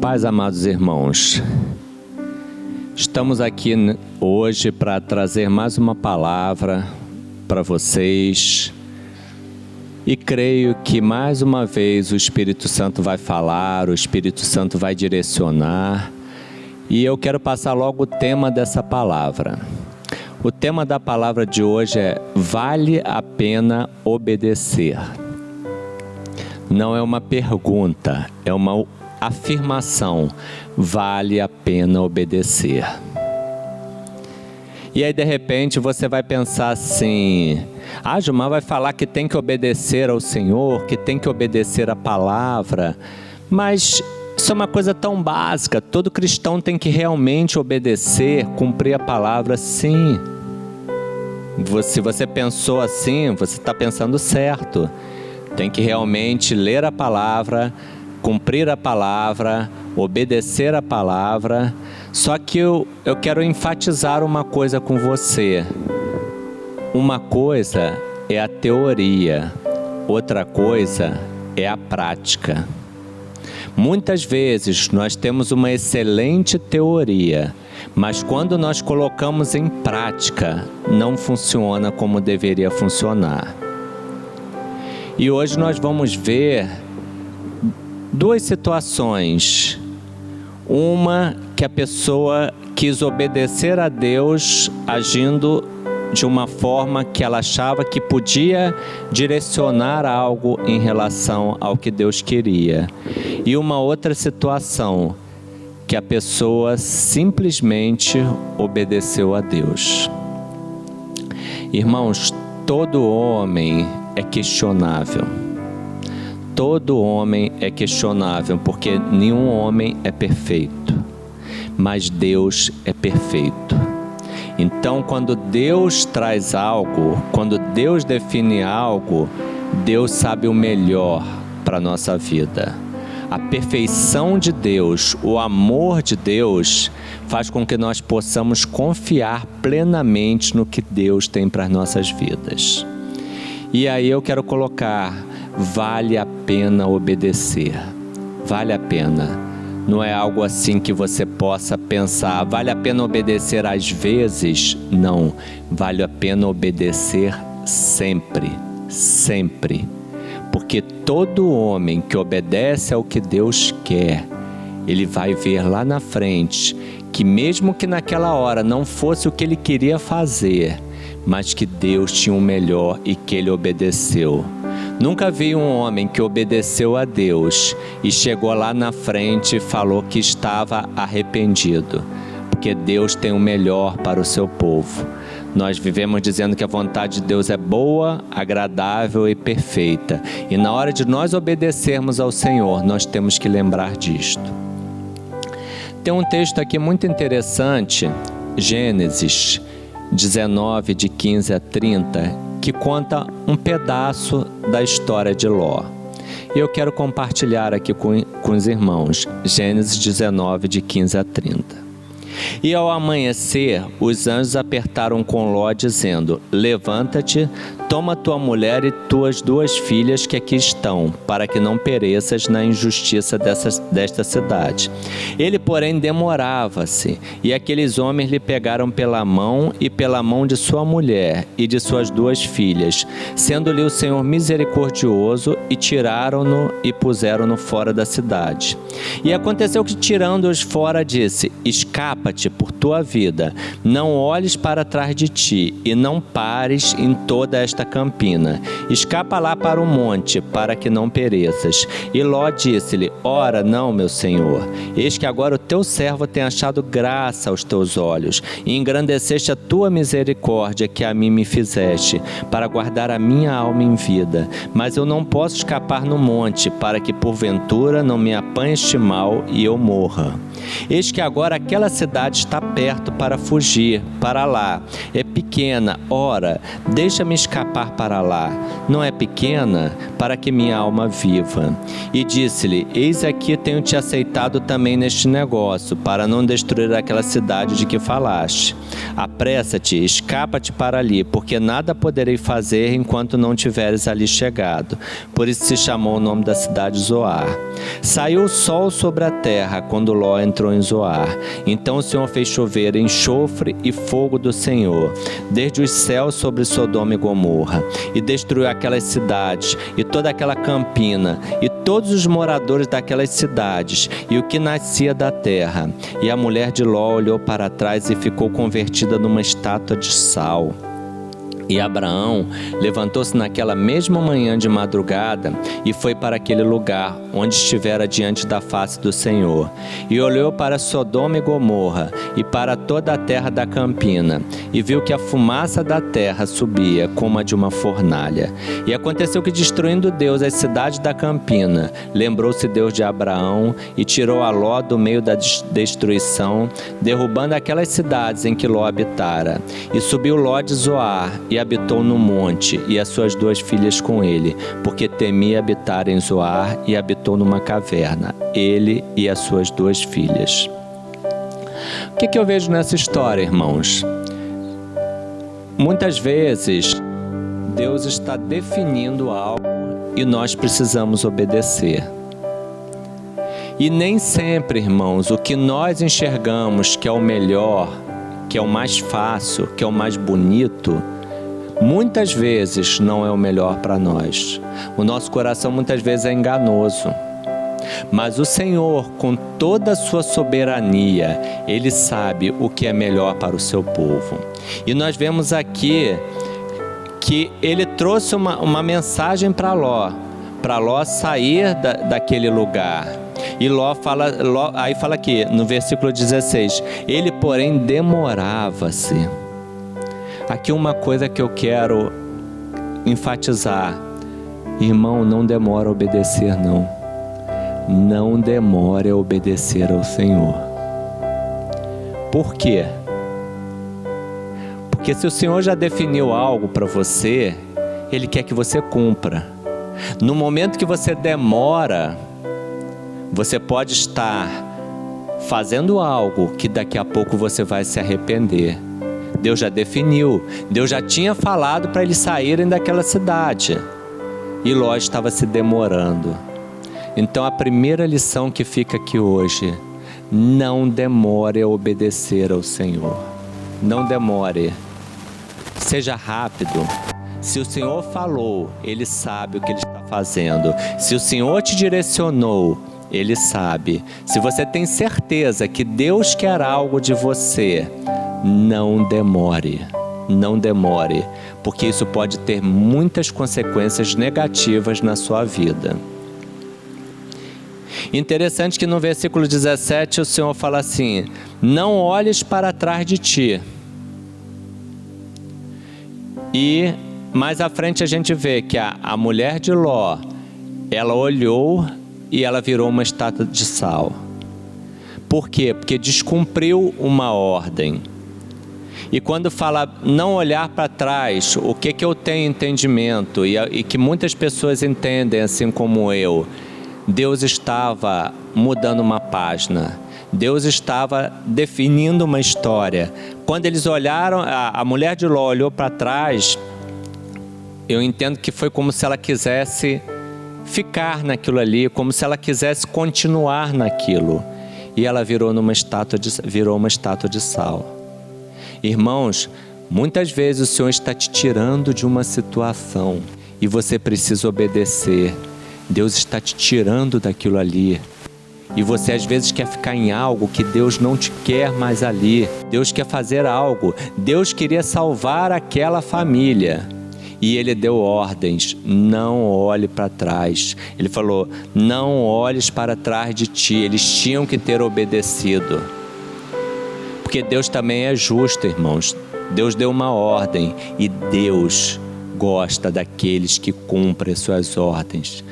paz, amados irmãos. Estamos aqui hoje para trazer mais uma palavra para vocês. E creio que mais uma vez o Espírito Santo vai falar, o Espírito Santo vai direcionar. E eu quero passar logo o tema dessa palavra. O tema da palavra de hoje é: vale a pena obedecer? Não é uma pergunta, é uma afirmação: vale a pena obedecer. E aí de repente você vai pensar assim: Gilmar vai falar que tem que obedecer ao Senhor, que tem que obedecer a palavra, mas isso é uma coisa tão básica, todo cristão tem que realmente obedecer, cumprir a palavra. Sim. Se você pensou assim, você está pensando certo. Tem que realmente ler a palavra, cumprir a palavra, obedecer a palavra. Só que eu quero enfatizar uma coisa com você. Uma coisa é a teoria, outra coisa é a prática. Muitas vezes nós temos uma excelente teoria, mas quando nós colocamos em prática, não funciona como deveria funcionar. E hoje nós vamos ver duas situações. Uma que a pessoa quis obedecer a Deus agindo de uma forma que ela achava que podia direcionar algo em relação ao que Deus queria. E uma outra situação que a pessoa simplesmente obedeceu a Deus. Irmãos, todo homem é questionável. Todo homem é questionável, porque nenhum homem é perfeito, mas Deus é perfeito. Então, quando Deus traz algo, quando Deus define algo, Deus sabe o melhor para a nossa vida. A perfeição de Deus, o amor de Deus, faz com que nós possamos confiar plenamente no que Deus tem para as nossas vidas. E aí eu quero colocar: vale a pena obedecer. Vale a pena. Não é algo assim que você possa pensar: vale a pena obedecer às vezes? Não. Vale a pena obedecer sempre. Sempre. Porque todo homem que obedece ao que Deus quer, ele vai ver lá na frente que mesmo que naquela hora não fosse o que ele queria fazer, mas que Deus tinha o melhor e que ele obedeceu. Nunca vi um homem que obedeceu a Deus e chegou lá na frente e falou que estava arrependido, porque Deus tem o melhor para o seu povo. Nós vivemos dizendo que a vontade de Deus é boa, agradável e perfeita. E na hora de nós obedecermos ao Senhor, nós temos que lembrar disto. Tem um texto aqui muito interessante, Gênesis 19, de 15 a 30, que conta um pedaço da história de Ló. E eu quero compartilhar aqui com os irmãos. Gênesis 19, de 15 a 30. E ao amanhecer, os anjos apertaram com Ló, dizendo: levanta-te, toma tua mulher e tuas duas filhas que aqui estão, para que não pereças na injustiça desta cidade. Ele, porém, demorava-se, e aqueles homens lhe pegaram pela mão e pela mão de sua mulher e de suas duas filhas, sendo-lhe o Senhor misericordioso, e tiraram-no e puseram-no fora da cidade. E aconteceu que, tirando-os fora, disse: escapa-te por tua vida, não olhes para trás de ti, e não pares em toda esta campina. Escapa lá para o monte, para que não pereças. E Ló disse-lhe: ora não, meu senhor, eis que agora o teu servo tem achado graça aos teus olhos, e engrandeceste a tua misericórdia que a mim me fizeste, para guardar a minha alma em vida. Mas eu não posso escapar no monte, para que porventura não me apanhe este mal e eu morra. Eis que agora aquela cidade está perto para fugir para lá. É pequena, ora, deixa-me escapar para lá. não é pequena, para que minha alma viva. E disse-lhe: eis aqui tenho te aceitado também neste negócio, para não destruir aquela cidade de que falaste. Apressa-te, escapa-te para ali, porque nada poderei fazer enquanto não tiveres ali chegado. Por isso se chamou o nome da cidade Zoar. Saiu o sol sobre a terra quando Ló entrou em Zoar. Então o Senhor fez chover enxofre e fogo do Senhor, desde os céus sobre Sodoma e Gomorra, e destruiu aquelas cidades, e toda aquela campina, e todos os moradores daquelas cidades, e o que nascia da terra. E a mulher de Ló olhou para trás e ficou convertida numa estátua de sal. E Abraão levantou-se naquela mesma manhã de madrugada e foi para aquele lugar onde estivera diante da face do Senhor. E olhou para Sodoma e Gomorra e para toda a terra da campina, e viu que a fumaça da terra subia como a de uma fornalha. E aconteceu que, destruindo Deus as cidades da campina, lembrou-se Deus de Abraão e tirou a Ló do meio da destruição, derrubando aquelas cidades em que Ló habitara. E subiu Ló de Zoar e habitou no monte, e as suas 2 filhas com ele, porque temia habitar em Zoar, e habitou numa caverna, ele e as suas 2 filhas. O que eu vejo nessa história, irmãos? Muitas vezes Deus está definindo algo e nós precisamos obedecer. E nem sempre, irmãos, o que nós enxergamos que é o melhor, que é o mais fácil, que é o mais bonito, muitas vezes não é o melhor para nós. O nosso coração muitas vezes é enganoso. Mas o Senhor, com toda a sua soberania, Ele sabe o que é melhor para o seu povo. E nós vemos aqui que Ele trouxe uma mensagem para Ló sair daquele lugar. E Ló aí fala aqui, no versículo 16, ele, porém, demorava-se. Aqui uma coisa que eu quero enfatizar. Irmão, não demora a obedecer, não. Não demore a obedecer ao Senhor. Por quê? Porque se o Senhor já definiu algo para você, Ele quer que você cumpra. No momento que você demora, você pode estar fazendo algo que daqui a pouco você vai se arrepender. Deus já definiu, Deus já tinha falado para eles saírem daquela cidade. E Ló estava se demorando. Então a primeira lição que fica aqui hoje: não demore a obedecer ao Senhor. Não demore. Seja rápido. Se o Senhor falou, Ele sabe o que Ele está fazendo. Se o Senhor te direcionou, Ele sabe. Se você tem certeza que Deus quer algo de você, não demore. Não demore, porque isso pode ter muitas consequências negativas na sua vida. Interessante que no versículo 17 o Senhor fala assim: não olhes para trás de ti. E mais à frente a gente vê que a mulher de Ló, ela olhou e ela virou uma estátua de sal. Por quê? Porque descumpriu uma ordem. E quando fala não olhar para trás, o que eu tenho entendimento, e que muitas pessoas entendem assim como eu, Deus estava mudando uma página. Deus estava definindo uma história. Quando eles olharam, a mulher de Ló olhou para trás, eu entendo que foi como se ela quisesse ficar naquilo ali, como se ela quisesse continuar naquilo. E ela virou uma estátua de sal. Irmãos, muitas vezes o Senhor está te tirando de uma situação e você precisa obedecer. Deus está te tirando daquilo ali. E você às vezes quer ficar em algo que Deus não te quer mais ali. Deus quer fazer algo. Deus queria salvar aquela família. E Ele deu ordens: não olhe para trás. Ele falou: não olhes para trás de ti. Eles tinham que ter obedecido. Porque Deus também é justo, irmãos. Deus deu uma ordem e Deus gosta daqueles que cumprem suas ordens.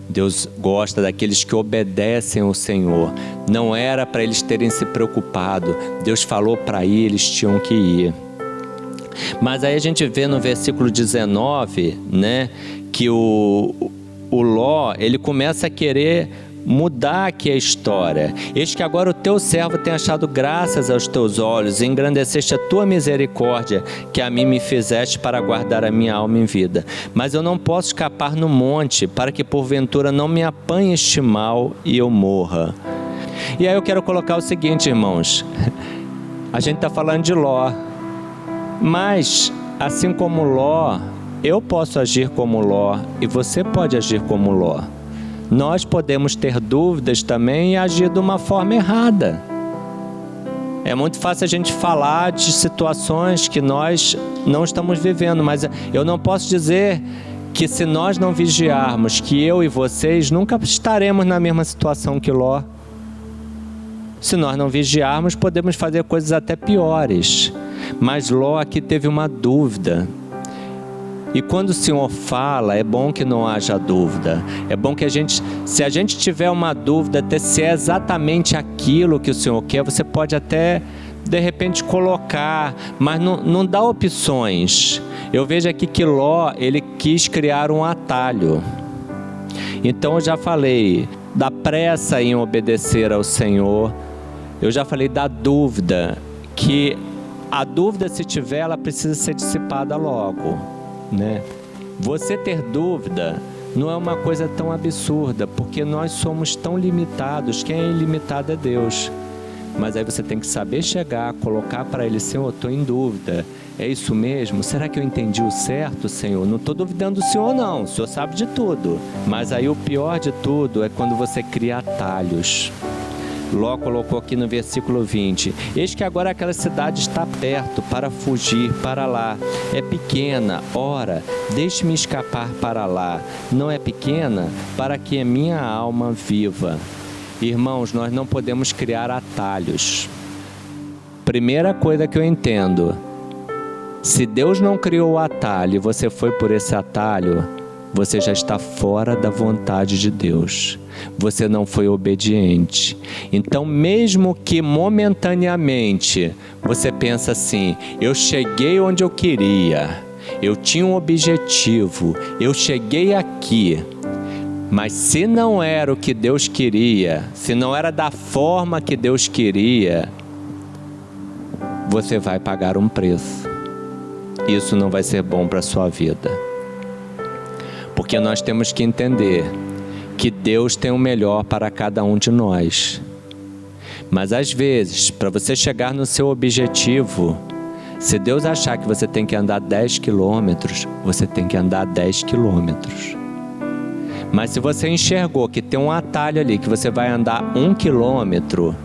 Deus gosta daqueles que obedecem ao Senhor. Não era para eles terem se preocupado. Deus falou para ir, eles tinham que ir. Mas aí a gente vê no versículo 19, né, que o Ló, ele começa a querer mudar aqui a história. Eis que agora o teu servo tem achado graças aos teus olhos, e engrandeceste a tua misericórdia, que a mim me fizeste para guardar a minha alma em vida. Mas eu não posso escapar no monte, para que porventura não me apanhe este mal e eu morra. E aí eu quero colocar o seguinte, irmãos. A gente está falando de Ló, mas assim como Ló, eu posso agir como Ló e você pode agir como Ló. Nós podemos ter dúvidas também e agir de uma forma errada. É muito fácil a gente falar de situações que nós não estamos vivendo, mas eu não posso dizer que se nós não vigiarmos, que eu e vocês nunca estaremos na mesma situação que Ló. Se nós não vigiarmos, podemos fazer coisas até piores. Mas Ló aqui teve uma dúvida. E quando o Senhor fala, é bom que não haja dúvida. É bom que se a gente tiver uma dúvida, até se é exatamente aquilo que o Senhor quer, você pode até, de repente, colocar, mas não dá opções. Eu vejo aqui que Ló, ele quis criar um atalho. Então eu já falei da pressa em obedecer ao Senhor. Eu já falei da dúvida, que a dúvida, se tiver, ela precisa ser dissipada logo, né? Você ter dúvida não é uma coisa tão absurda, porque nós somos tão limitados. Quem é ilimitado é Deus. Mas aí você tem que saber chegar, colocar para Ele: Senhor, eu estou em dúvida, é isso mesmo? Será que eu entendi o certo, Senhor? Não estou duvidando do Senhor não, o Senhor sabe de tudo. Mas aí o pior de tudo é quando você cria atalhos. Ló colocou aqui no versículo 20: eis que agora aquela cidade está perto, para fugir para lá. É pequena, ora, deixe-me escapar para lá. Não é pequena, para que a minha alma viva. Irmãos, nós não podemos criar atalhos. Primeira coisa que eu entendo: se Deus não criou o atalho e você foi por esse atalho, você já está fora da vontade de Deus. Você não foi obediente. Então, mesmo que momentaneamente você pensa assim: eu cheguei onde eu queria, eu tinha um objetivo, eu cheguei aqui. Mas se não era o que Deus queria, se não era da forma que Deus queria, você vai pagar um preço. Isso não vai ser bom para a sua vida. Porque nós temos que entender que Deus tem o melhor para cada um de nós. Mas às vezes, para você chegar no seu objetivo, se Deus achar que você tem que andar 10 quilômetros, você tem que andar 10 quilômetros. Mas se você enxergou que tem um atalho ali, que você vai andar 1 quilômetro,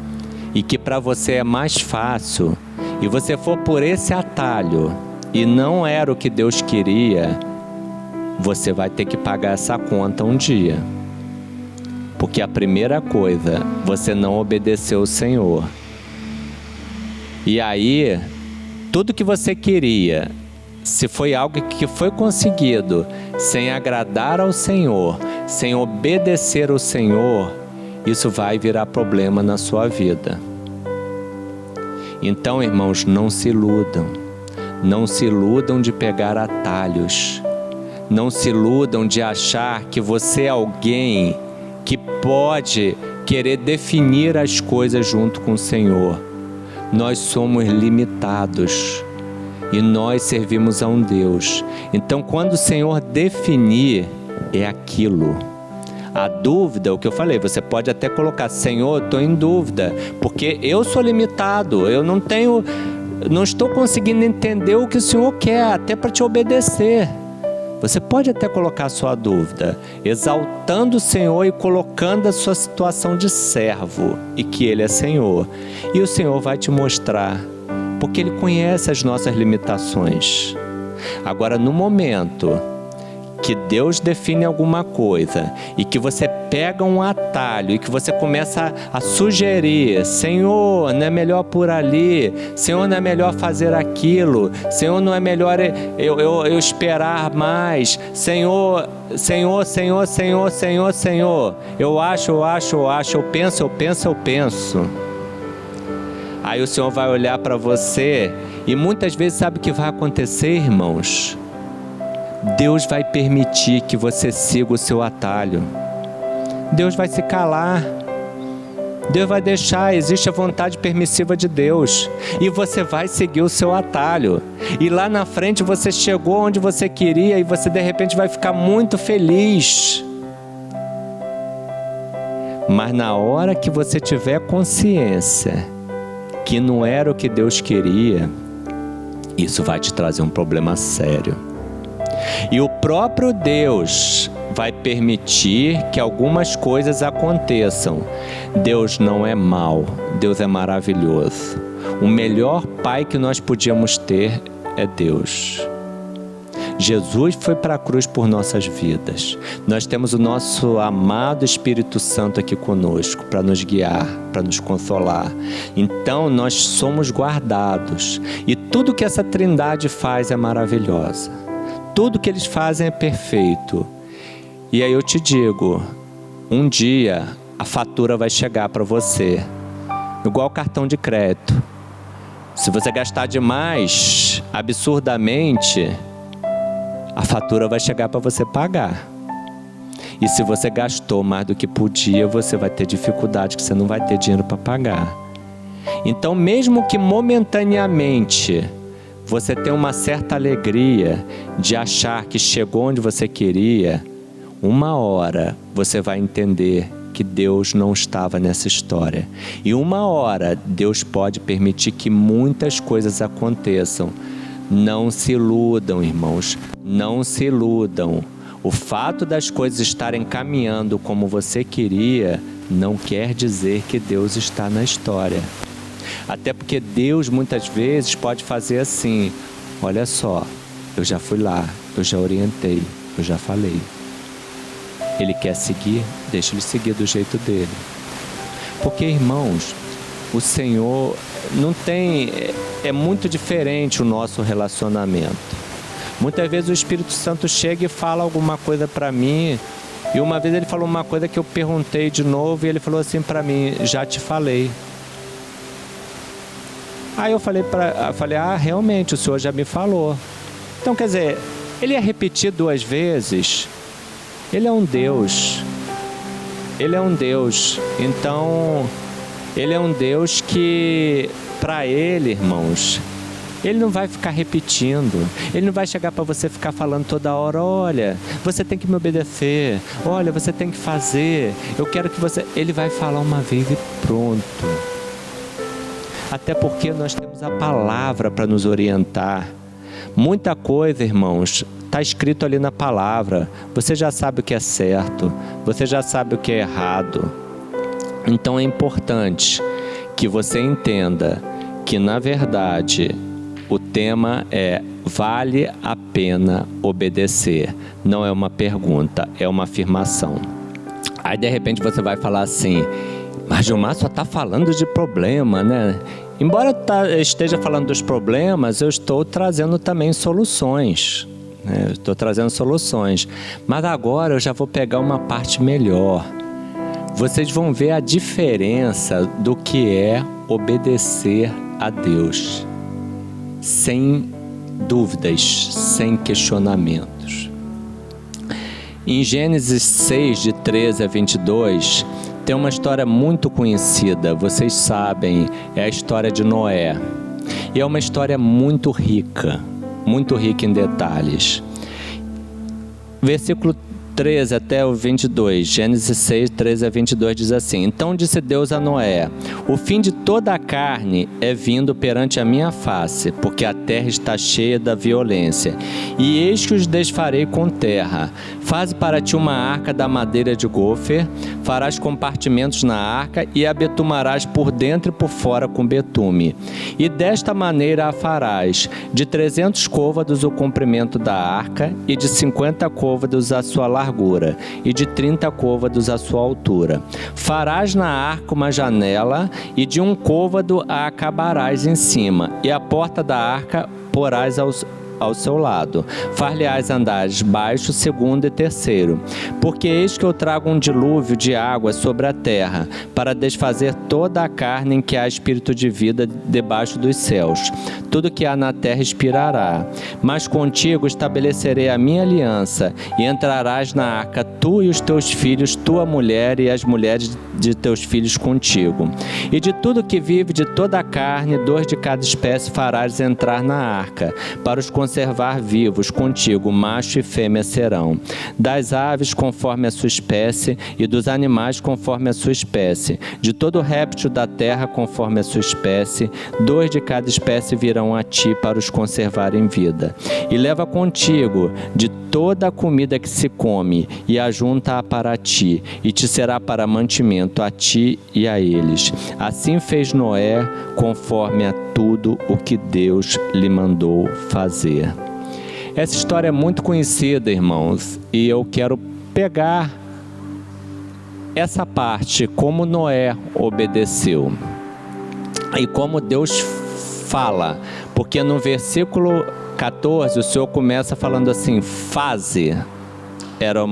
e que para você é mais fácil, e você for por esse atalho, e não era o que Deus queria, você vai ter que pagar essa conta um dia. Porque a primeira coisa, você não obedeceu o Senhor. E aí, tudo que você queria, se foi algo que foi conseguido sem agradar ao Senhor, sem obedecer ao Senhor, isso vai virar problema na sua vida. Então, irmãos, não se iludam. Não se iludam de pegar atalhos. Não se iludam de achar que você é alguém que pode querer definir as coisas junto com o Senhor. Nós somos limitados e nós servimos a um Deus. Então, quando o Senhor definir, é aquilo. A dúvida, o que eu falei, você pode até colocar: Senhor, estou em dúvida, porque eu sou limitado, eu não estou conseguindo entender o que o Senhor quer, até para te obedecer. Você pode até colocar a sua dúvida, exaltando o Senhor e colocando a sua situação de servo, e que Ele é Senhor. E o Senhor vai te mostrar, porque Ele conhece as nossas limitações. Agora, no momento que Deus define alguma coisa e que você pega um atalho e que você começa a sugerir: Senhor, não é melhor por ali? Senhor, não é melhor fazer aquilo? Senhor, não é melhor eu esperar mais? Senhor, Senhor, Senhor, Senhor, Senhor, Senhor. Eu acho, eu penso. Aí o Senhor vai olhar para você E muitas vezes sabe o que vai acontecer, irmãos? Deus vai permitir que você siga o seu atalho. Deus vai se calar. Deus vai deixar, existe a vontade permissiva de Deus. E você vai seguir o seu atalho. E lá na frente você chegou onde você queria e você de repente vai ficar muito feliz. Mas na hora que você tiver consciência que não era o que Deus queria, isso vai te trazer um problema sério. E o próprio Deus vai permitir que algumas coisas aconteçam. Deus não é mau, Deus é maravilhoso. O melhor pai que nós podíamos ter é Deus. Jesus foi para a cruz por nossas vidas. Nós temos o nosso amado Espírito Santo aqui conosco para nos guiar, para nos consolar. Então nós somos guardados. E tudo que essa Trindade faz é maravilhosa. Tudo que eles fazem é perfeito. E aí eu te digo, um dia a fatura vai chegar para você, igual cartão de crédito. Se você gastar demais, absurdamente, a fatura vai chegar para você pagar. E se você gastou mais do que podia, você vai ter dificuldade, que você não vai ter dinheiro para pagar. Então, mesmo que momentaneamente você tenha uma certa alegria de achar que chegou onde você queria, uma hora você vai entender que Deus não estava nessa história. E uma hora Deus pode permitir que muitas coisas aconteçam. Não se iludam, irmãos, não se iludam. O fato das coisas estarem caminhando como você queria não quer dizer que Deus está na história. Até porque Deus muitas vezes pode fazer assim: olha só, eu já fui lá, eu já orientei, eu já falei. Ele quer seguir, deixa ele seguir do jeito dele. Porque, irmãos, o Senhor não tem... É muito diferente o nosso relacionamento. Muitas vezes o Espírito Santo chega e fala alguma coisa para mim, e uma vez ele falou uma coisa que eu perguntei de novo, e ele falou assim para mim: já te falei. Aí eu falei, realmente, o Senhor já me falou. Então, quer dizer, ele ia repetir 2 vezes. Ele é um Deus. Ele é um Deus. Então, ele é um Deus que, para ele, irmãos, ele não vai ficar repetindo. Ele não vai chegar para você ficar falando toda hora: olha, você tem que me obedecer. Olha, você tem que fazer. Eu quero que você... Ele vai falar uma vez e pronto. Até porque nós temos a palavra para nos orientar. Muita coisa, irmãos, está escrito ali na palavra. Você já sabe o que é certo, você já sabe o que é errado. Então é importante que você entenda que, na verdade, o tema é: vale a pena obedecer. Não é uma pergunta, é uma afirmação. Aí de repente você vai falar assim: mas Gilmar só está falando de problema, né? Embora eu esteja falando dos problemas, eu estou trazendo também soluções. Eu estou trazendo soluções. Mas agora eu já vou pegar uma parte melhor. Vocês vão ver a diferença do que é obedecer a Deus, sem dúvidas, sem questionamentos. Em Gênesis 6, de 13 a 22, tem uma história muito conhecida, vocês sabem, é a história de Noé. E é uma história muito rica em detalhes. Versículo 13 até o 22, Gênesis 6, 13 a 22 diz assim: então disse Deus a Noé: o fim de toda a carne é vindo perante a minha face, porque a terra está cheia da violência, e eis que os desfarei com terra. Faze para ti uma arca da madeira de gofer, farás compartimentos na arca e a betumarás por dentro e por fora com betume. E desta maneira a farás: de 300 côvados o comprimento da arca, e de 50 côvados a sua largura, e de 30 côvados a sua altura. Farás na arca uma janela, e de 1 côvado a acabarás em cima, e a porta da arca porás ao seu lado. Far-lhe-ás andares baixo, segundo e terceiro. Porque eis que eu trago um dilúvio de água sobre a terra, para desfazer toda a carne em que há espírito de vida debaixo dos céus. Tudo que há na terra expirará. Mas contigo estabelecerei a minha aliança, e entrarás na arca, tu e os teus filhos, tua mulher e as mulheres de teus filhos contigo. E de tudo que vive, de toda a carne, 2 de cada espécie farás entrar na arca, para os conservar vivos contigo, macho e fêmea serão. Das aves conforme a sua espécie, e dos animais conforme a sua espécie. De todo réptil da terra conforme a sua espécie, 2 de cada espécie virão a ti para os conservar em vida. E leva contigo de toda a comida que se come, e ajunta-a para ti, e te será para mantimento a ti e a eles. Assim fez Noé, conforme a tudo o que Deus lhe mandou fazer. Essa história é muito conhecida, irmãos, e eu quero pegar essa parte, como Noé obedeceu e como Deus fala, porque no versículo 14 o Senhor começa falando assim: faze, era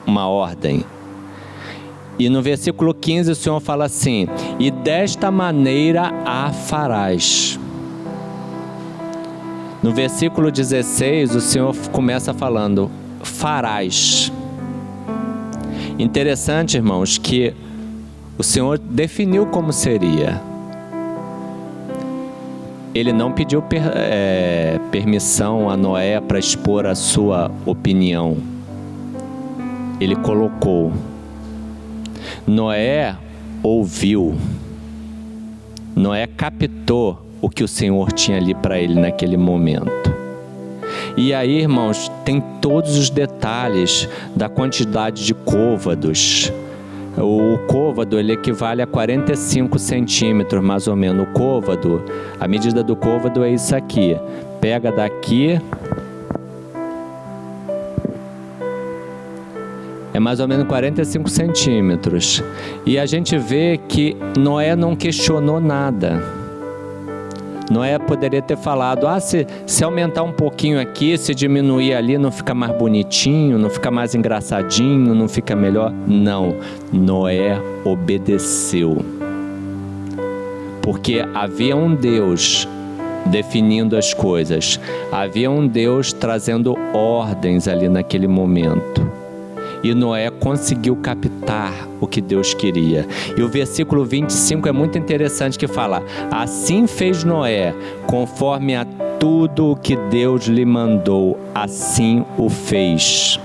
uma ordem. E no versículo 15 o Senhor fala assim: e desta maneira a farás. No versículo 16 o Senhor começa falando: farás. Interessante, irmãos, que o Senhor definiu como seria. Ele não pediu permissão a Noé para expor a sua opinião. Ele colocou. Noé ouviu. Noé captou o que o Senhor tinha ali para ele naquele momento. E aí, irmãos, tem todos os detalhes da quantidade de côvados. O côvado, ele equivale a 45 centímetros, mais ou menos. O côvado, a medida do côvado é isso aqui. Pega daqui, é mais ou menos 45 centímetros. E a gente vê que Noé não questionou nada. Noé poderia ter falado: se aumentar um pouquinho aqui, se diminuir ali, não fica mais bonitinho, não fica mais engraçadinho, não fica melhor. Não, Noé obedeceu. Porque havia um Deus definindo as coisas. Havia um Deus trazendo ordens ali naquele momento. E Noé conseguiu captar o que Deus queria. E o versículo 25 é muito interessante, que fala: assim fez Noé, conforme a tudo o que Deus lhe mandou, assim o fez.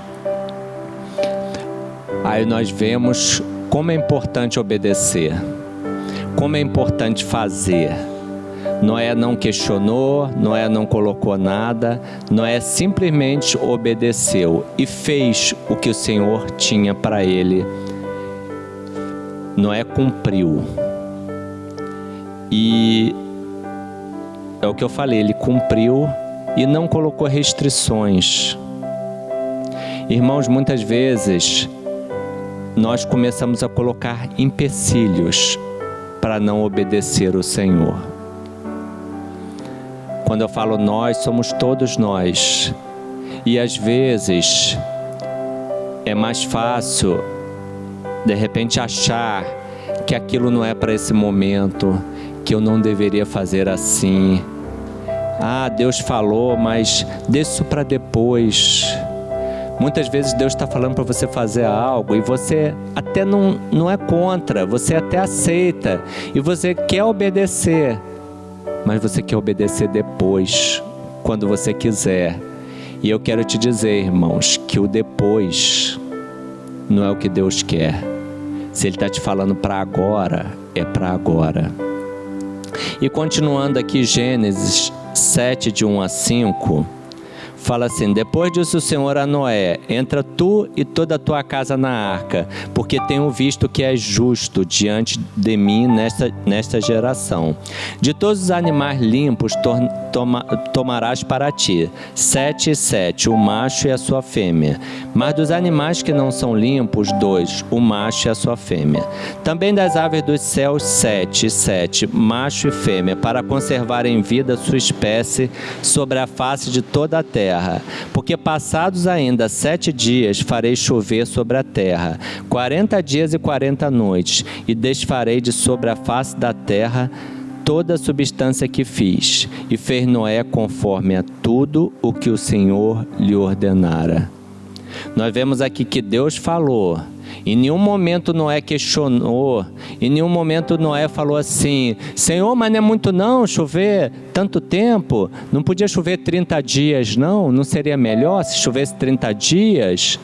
Aí nós vemos como é importante obedecer, como é importante fazer. Noé não questionou, Noé não colocou nada, Noé simplesmente obedeceu e fez o que o Senhor tinha para ele. Noé cumpriu. E é o que eu falei, ele cumpriu e não colocou restrições. Irmãos, muitas vezes nós começamos a colocar empecilhos para não obedecer o Senhor. Quando eu falo nós, somos todos nós. E às vezes é mais fácil, de repente, achar que aquilo não é para esse momento, que eu não deveria fazer assim. Deus falou, mas deixa isso para depois. Muitas vezes Deus está falando para você fazer algo e você até não é contra, você até aceita e você quer obedecer. Mas você quer obedecer depois, quando você quiser. E eu quero te dizer, irmãos, que o depois não é o que Deus quer. Se Ele está te falando para agora, é para agora. E continuando aqui, Gênesis 7, de 1 a 5, fala assim: depois disse o Senhor a Noé: entra tu e toda a tua casa na arca, porque tenho visto que és justo diante de mim nesta geração. De todos os animais limpos tomarás para ti 7 e 7, o macho e a sua fêmea. Mas dos animais que não são limpos, 2, o macho e a sua fêmea. Também das aves dos céus 7 e 7, macho e fêmea, para conservar em vida sua espécie sobre a face de toda a terra. Porque passados ainda 7 dias farei chover sobre a terra, 40 dias e 40 noites, e desfarei de sobre a face da terra toda a substância que fiz. E fez Noé conforme a tudo o que o Senhor lhe ordenara. Nós vemos aqui que Deus falou. Em nenhum momento Noé questionou, em nenhum momento Noé falou assim: Senhor, mas não é muito não chover tanto tempo? Não podia chover 30 dias não? Não seria melhor se chovesse 30 dias?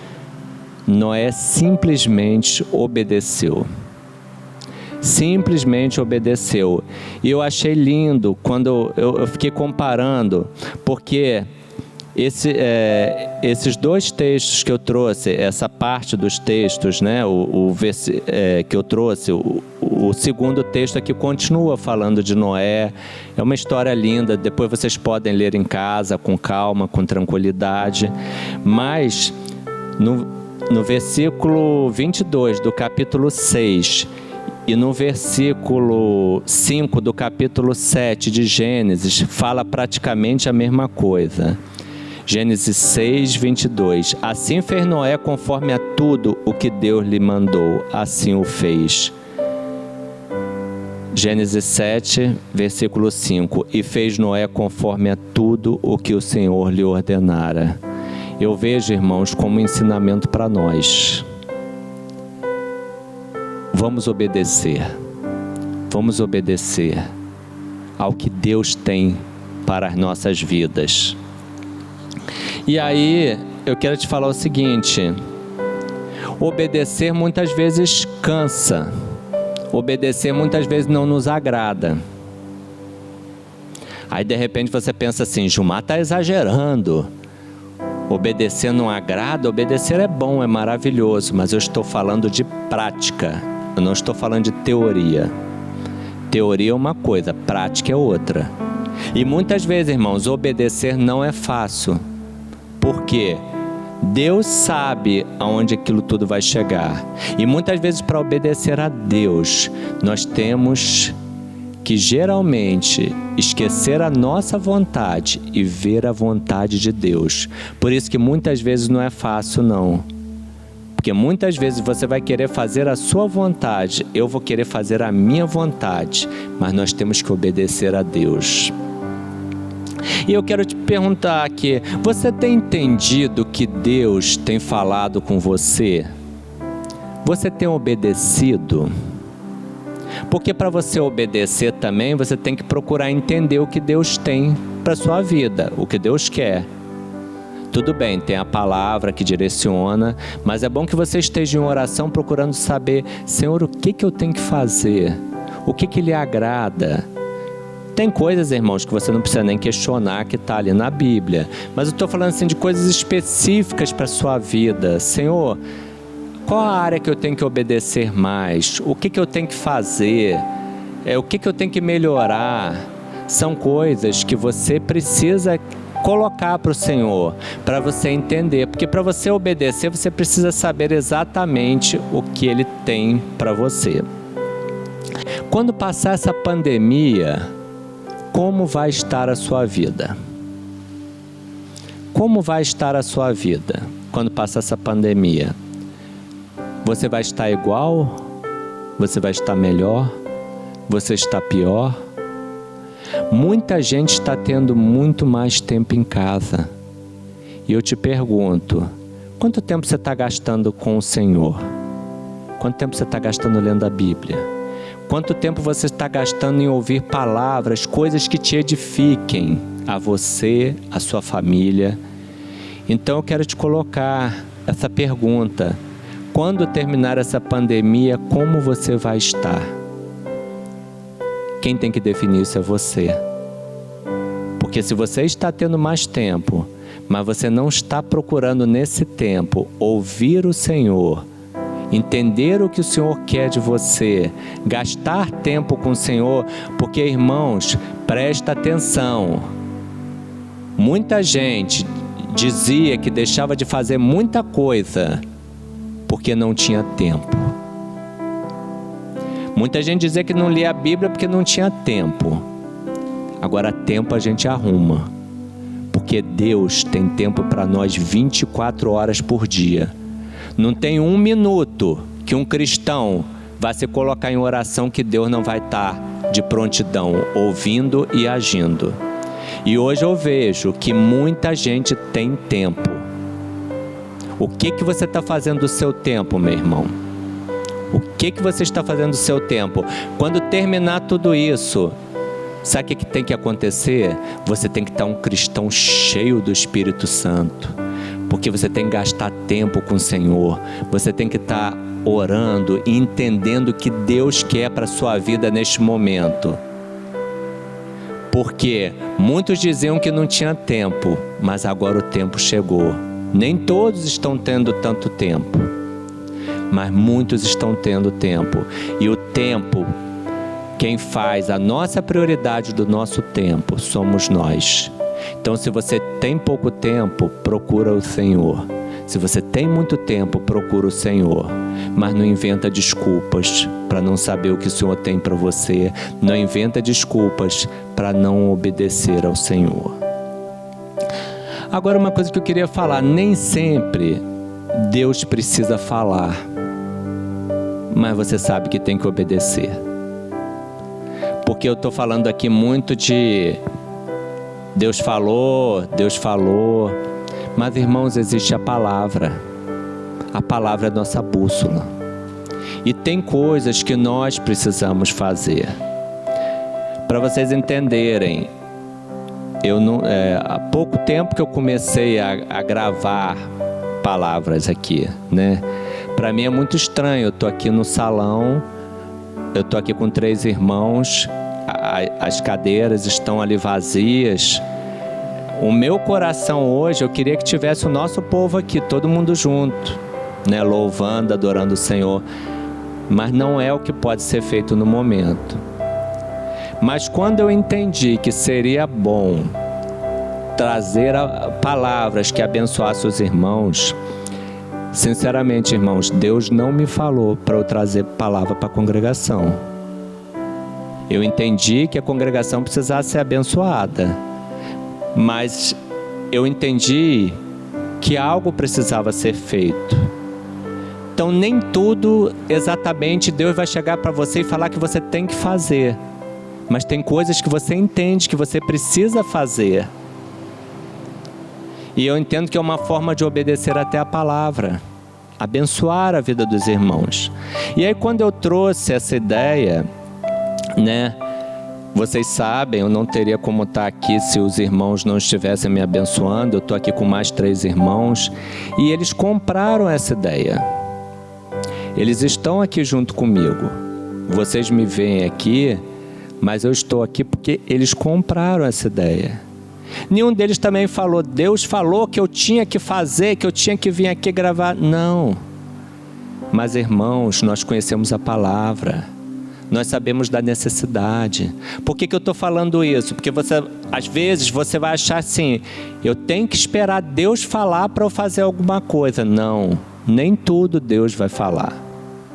Noé simplesmente obedeceu. Simplesmente obedeceu. E eu achei lindo quando eu fiquei comparando, porque esses dois textos que eu trouxe, essa parte dos textos, né, que eu trouxe, o segundo texto aqui continua falando de Noé. É uma história linda, depois vocês podem ler em casa, com calma, com tranquilidade. Mas no versículo 22 do capítulo 6 e no versículo 5 do capítulo 7 de Gênesis, fala praticamente a mesma coisa. Gênesis 6, 22. Assim fez Noé conforme a tudo o que Deus lhe mandou, assim o fez. Gênesis 7, versículo 5. E fez Noé conforme a tudo o que o Senhor lhe ordenara. Eu vejo, irmãos, como ensinamento para nós. Vamos obedecer. Vamos obedecer ao que Deus tem para as nossas vidas. E aí, eu quero te falar o seguinte: obedecer muitas vezes cansa, obedecer muitas vezes não nos agrada. Aí de repente você pensa assim: Gilmar está exagerando, obedecer não agrada. Obedecer é bom, é maravilhoso, mas eu estou falando de prática, eu não estou falando de teoria. Teoria é uma coisa, prática é outra. E muitas vezes, irmãos, obedecer não é fácil. Porque Deus sabe aonde aquilo tudo vai chegar. E muitas vezes, para obedecer a Deus, nós temos que geralmente esquecer a nossa vontade e ver a vontade de Deus. Por isso que muitas vezes não é fácil não. Porque muitas vezes você vai querer fazer a sua vontade, eu vou querer fazer a minha vontade, mas nós temos que obedecer a Deus. E eu quero te perguntar aqui: você tem entendido que Deus tem falado com você? Você tem obedecido? Porque para você obedecer também, você tem que procurar entender o que Deus tem para a sua vida, o que Deus quer. Tudo bem, tem a palavra que direciona, mas é bom que você esteja em oração procurando saber: Senhor, o que eu tenho que fazer? O que lhe agrada? Tem coisas, irmãos, que você não precisa nem questionar, que está ali na Bíblia. Mas eu estou falando assim de coisas específicas para a sua vida. Senhor, qual a área que eu tenho que obedecer mais? O que eu tenho que fazer? O que eu tenho que melhorar? São coisas que você precisa colocar para o Senhor, para você entender. Porque para você obedecer, você precisa saber exatamente o que Ele tem para você. Quando passar essa pandemia, como vai estar a sua vida? Como vai estar a sua vida quando passar essa pandemia? Você vai estar igual? Você vai estar melhor? Você está pior? Muita gente está tendo muito mais tempo em casa. E eu te pergunto: quanto tempo você está gastando com o Senhor? Quanto tempo você está gastando lendo a Bíblia? Quanto tempo você está gastando em ouvir palavras, coisas que te edifiquem a você, a sua família? Então eu quero te colocar essa pergunta: quando terminar essa pandemia, como você vai estar? Quem tem que definir isso é você. Porque se você está tendo mais tempo, mas você não está procurando nesse tempo ouvir o Senhor, entender o que o Senhor quer de você, gastar tempo com o Senhor, porque, irmãos, presta atenção. Muita gente dizia que deixava de fazer muita coisa porque não tinha tempo. Muita gente dizia que não lia a Bíblia porque não tinha tempo. Agora, tempo a gente arruma, porque Deus tem tempo para nós 24 horas por dia. Não tem um minuto que um cristão vai se colocar em oração que Deus não vai estar de prontidão, ouvindo e agindo. E hoje eu vejo que muita gente tem tempo. O que você está fazendo do seu tempo, meu irmão? O que você está fazendo do seu tempo? Quando terminar tudo isso, sabe o que tem que acontecer? Você tem que estar um cristão cheio do Espírito Santo. Porque você tem que gastar tempo com o Senhor. Você tem que estar orando e entendendo o que Deus quer para a sua vida neste momento. Porque muitos diziam que não tinha tempo, mas agora o tempo chegou. Nem todos estão tendo tanto tempo, mas muitos estão tendo tempo. E o tempo, quem faz a nossa prioridade do nosso tempo, somos nós. Então, se você tem pouco tempo, procura o Senhor. Se você tem muito tempo, procura o Senhor. Mas não inventa desculpas para não saber o que o Senhor tem para você. Não inventa desculpas para não obedecer ao Senhor. Agora, uma coisa que eu queria falar. Nem sempre Deus precisa falar, mas você sabe que tem que obedecer. Porque eu estou falando aqui muito de Deus falou, mas, irmãos, existe a palavra. A palavra é nossa bússola. E tem coisas que nós precisamos fazer. Para vocês entenderem, há pouco tempo que eu comecei a gravar palavras aqui, né? Para mim é muito estranho. Eu estou aqui no salão, eu estou aqui com 3 irmãos, as cadeiras estão ali vazias. O meu coração hoje, eu queria que tivesse o nosso povo aqui, todo mundo junto, né? Louvando, adorando o Senhor. Mas não é o que pode ser feito no momento. Mas quando eu entendi que seria bom trazer palavras que abençoassem os irmãos, sinceramente, irmãos, Deus não me falou para eu trazer palavra para a congregação. Eu entendi que a congregação precisava ser abençoada, mas eu entendi que algo precisava ser feito. Então, nem tudo exatamente Deus vai chegar para você e falar que você tem que fazer, mas tem coisas que você entende que você precisa fazer. E eu entendo que é uma forma de obedecer até a palavra, abençoar a vida dos irmãos. E aí, quando eu trouxe essa ideia, né? Vocês sabem, eu não teria como estar aqui se os irmãos não estivessem me abençoando. Eu estou aqui com mais 3 irmãos e eles compraram essa ideia. Eles estão aqui junto comigo. Vocês me veem aqui, mas eu estou aqui porque eles compraram essa ideia. Nenhum deles também falou, Deus falou que eu tinha que fazer, que eu tinha que vir aqui gravar. Não. Mas, irmãos, nós conhecemos a palavra. Nós sabemos da necessidade. Por que eu estou falando isso? Porque às vezes você vai achar assim, eu tenho que esperar Deus falar para eu fazer alguma coisa. Não, nem tudo Deus vai falar.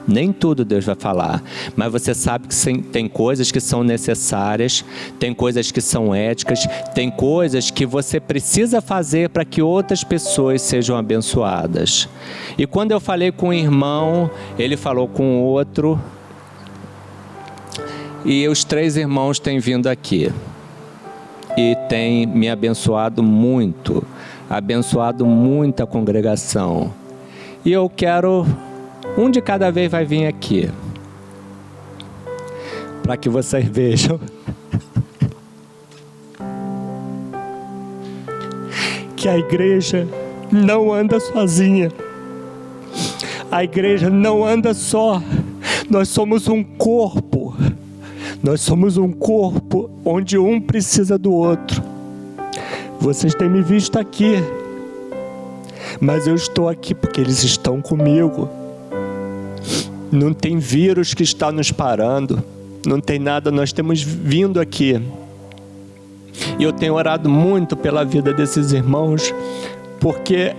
Nem tudo Deus vai falar. Mas você sabe que tem coisas que são necessárias, tem coisas que são éticas, tem coisas que você precisa fazer para que outras pessoas sejam abençoadas. E quando eu falei com um irmão, ele falou com outro. E os 3 irmãos têm vindo aqui e têm me abençoado muito a congregação. E eu quero, um de cada vez vai vir aqui, para que vocês vejam que a igreja não anda sozinha. A igreja não anda só. Nós somos um corpo. Nós somos um corpo onde um precisa do outro. Vocês têm me visto aqui. mas eu estou aqui porque eles estão comigo. Não tem vírus que está nos parando, não tem nada, nós temos vindo aqui. E eu tenho orado muito pela vida desses irmãos, porque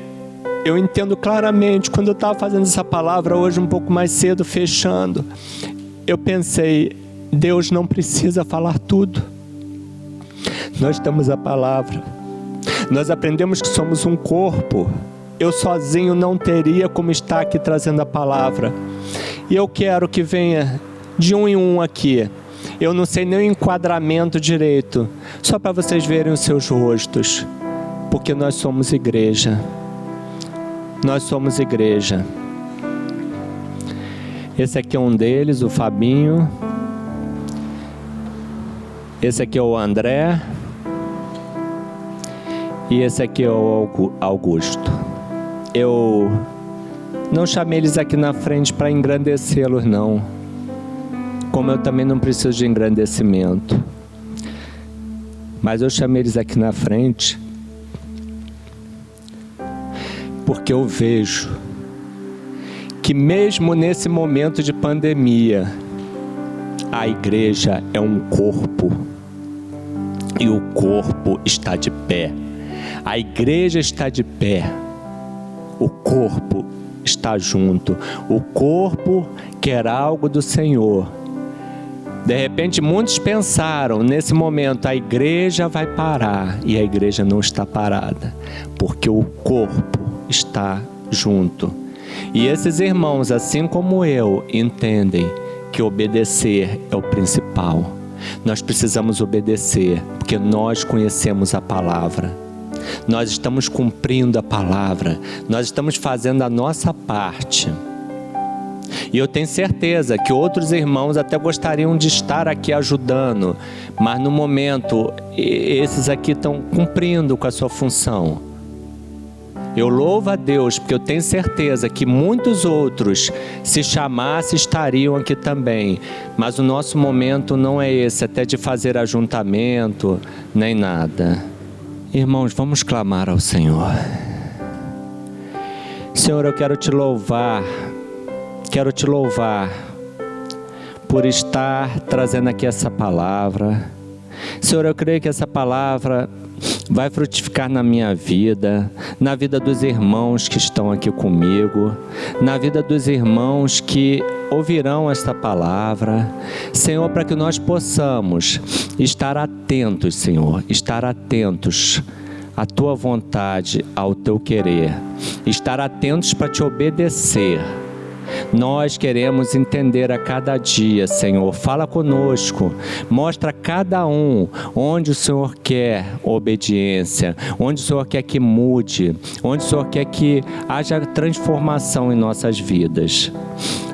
eu entendo claramente, quando eu estava fazendo essa palavra hoje um pouco mais cedo, fechando, eu pensei, Deus não precisa falar tudo. Nós temos a palavra. Nós aprendemos que somos um corpo. Eu sozinho não teria como estar aqui trazendo a palavra. E eu quero que venha de um em um aqui. Eu não sei nem o enquadramento direito, só para vocês verem os seus rostos, porque nós somos igreja. Nós somos igreja. Esse aqui é um deles, o Fabinho. Esse aqui é o André. E esse aqui é o Augusto. Eu não chamei eles aqui na frente para engrandecê-los, não. Como eu também não preciso de engrandecimento. Mas eu chamei eles aqui na frente porque eu vejo que mesmo nesse momento de pandemia, a igreja é um corpo. E o corpo está de pé. A igreja está de pé. O corpo está junto. O corpo quer algo do Senhor. De repente muitos pensaram, nesse momento a igreja vai parar. E a igreja não está parada, porque o corpo está junto. E esses irmãos, assim como eu, entendem que obedecer é o principal. Nós precisamos obedecer, porque nós conhecemos a palavra. Nós estamos cumprindo a palavra. Nós estamos fazendo a nossa parte. E eu tenho certeza que outros irmãos até gostariam de estar aqui ajudando, mas no momento, esses aqui estão cumprindo com a sua função. Eu louvo a Deus, porque eu tenho certeza que muitos outros, se chamasse, estariam aqui também. Mas o nosso momento não é esse, até de fazer ajuntamento, nem nada. Irmãos, vamos clamar ao Senhor. Senhor, eu quero te louvar por estar trazendo aqui essa palavra. Senhor, eu creio que essa palavra vai frutificar na minha vida, na vida dos irmãos que estão aqui comigo, na vida dos irmãos que ouvirão esta palavra. Senhor, para que nós possamos estar atentos, Senhor, estar atentos à Tua vontade, ao Teu querer, estar atentos para Te obedecer. Nós queremos entender a cada dia, Senhor. Fala conosco, mostra a cada um onde o Senhor quer obediência, onde o Senhor quer que mude, onde o Senhor quer que haja transformação em nossas vidas.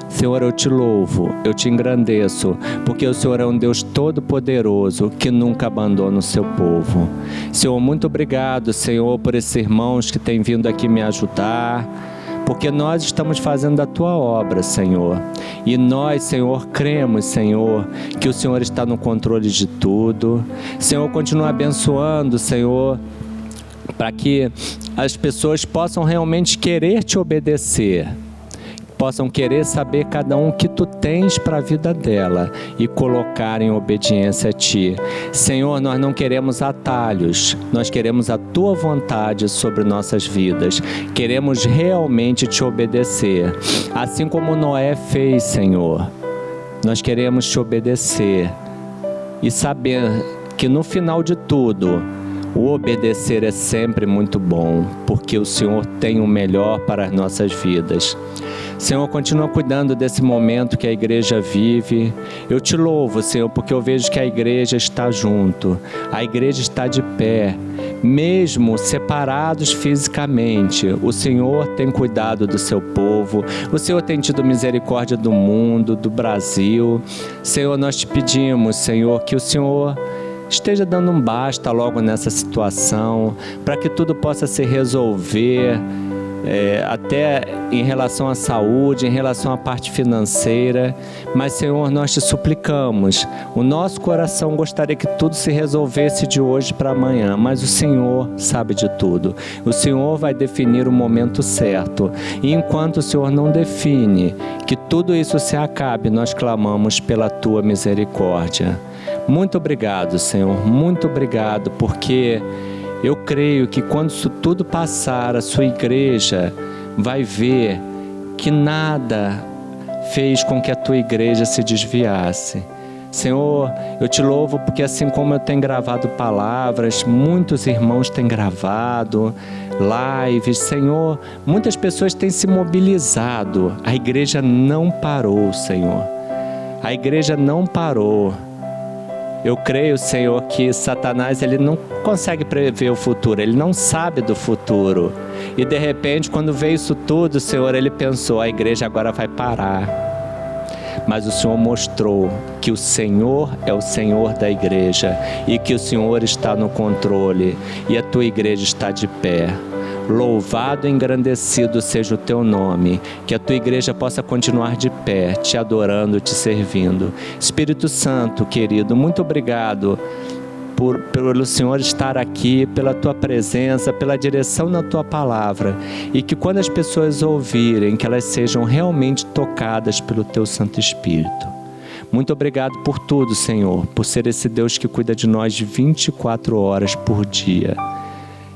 Senhor, eu te louvo, eu te engrandeço, porque o Senhor é um Deus todo-poderoso que nunca abandona o seu povo. Senhor, muito obrigado, Senhor, por esses irmãos que têm vindo aqui me ajudar, porque nós estamos fazendo a Tua obra, Senhor. E nós, Senhor, cremos, Senhor, que o Senhor está no controle de tudo. Senhor, continua abençoando, Senhor, para que as pessoas possam realmente querer Te obedecer, possam querer saber cada um que Tu tens para a vida dela e colocar em obediência a Ti. Senhor, nós não queremos atalhos, nós queremos a Tua vontade sobre nossas vidas. Queremos realmente Te obedecer, assim como Noé fez, Senhor. Nós queremos Te obedecer e saber que no final de tudo, o obedecer é sempre muito bom, porque o Senhor tem o melhor para as nossas vidas. Senhor, continua cuidando desse momento que a igreja vive. Eu te louvo, Senhor, porque eu vejo que a igreja está junto, a igreja está de pé, mesmo separados fisicamente. O Senhor tem cuidado do seu povo, o Senhor tem tido misericórdia do mundo, do Brasil. Senhor, nós te pedimos, Senhor, que o Senhor esteja dando um basta logo nessa situação, para que tudo possa se resolver até em relação à saúde, em relação à parte financeira. Mas, Senhor, nós te suplicamos. O nosso coração gostaria que tudo se resolvesse de hoje para amanhã, mas o Senhor sabe de tudo. O Senhor vai definir o momento certo. E enquanto o Senhor não define que tudo isso se acabe, nós clamamos pela tua misericórdia. Muito obrigado, Senhor, muito obrigado, porque eu creio que quando isso tudo passar, a sua igreja vai ver que nada fez com que a tua igreja se desviasse. Senhor, eu te louvo porque assim como eu tenho gravado palavras, muitos irmãos têm gravado lives. Senhor, muitas pessoas têm se mobilizado. A igreja não parou, Senhor. A igreja não parou. Eu creio, Senhor, que Satanás ele não consegue prever o futuro, ele não sabe do futuro. E de repente, quando veio isso tudo, Senhor, ele pensou, a igreja agora vai parar. Mas o Senhor mostrou que o Senhor é o Senhor da igreja e que o Senhor está no controle e a tua igreja está de pé. Louvado e engrandecido seja o teu nome, que a tua igreja possa continuar de pé, te adorando, te servindo. Espírito Santo, querido, muito obrigado pelo Senhor estar aqui, pela tua presença, pela direção na tua palavra, e que quando as pessoas ouvirem, que elas sejam realmente tocadas pelo teu Santo Espírito. Muito obrigado por tudo, Senhor, por ser esse Deus que cuida de nós 24 horas por dia.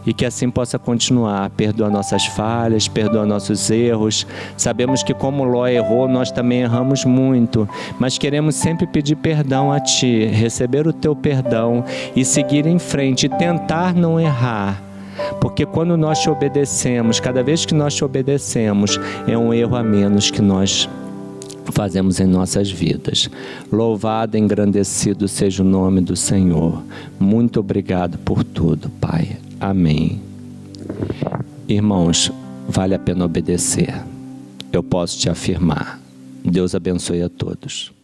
E que assim possa continuar. Perdoa nossas falhas, perdoa nossos erros. Sabemos que como Ló errou, nós também erramos muito, mas queremos sempre pedir perdão a Ti, receber o Teu perdão e seguir em frente e tentar não errar. Porque quando nós te obedecemos, cada vez que nós te obedecemos, é um erro a menos que nós fazemos em nossas vidas. Louvado e engrandecido seja o nome do Senhor. Muito obrigado por tudo, Pai. Amém. Irmãos, vale a pena obedecer. Eu posso te afirmar. Deus abençoe a todos.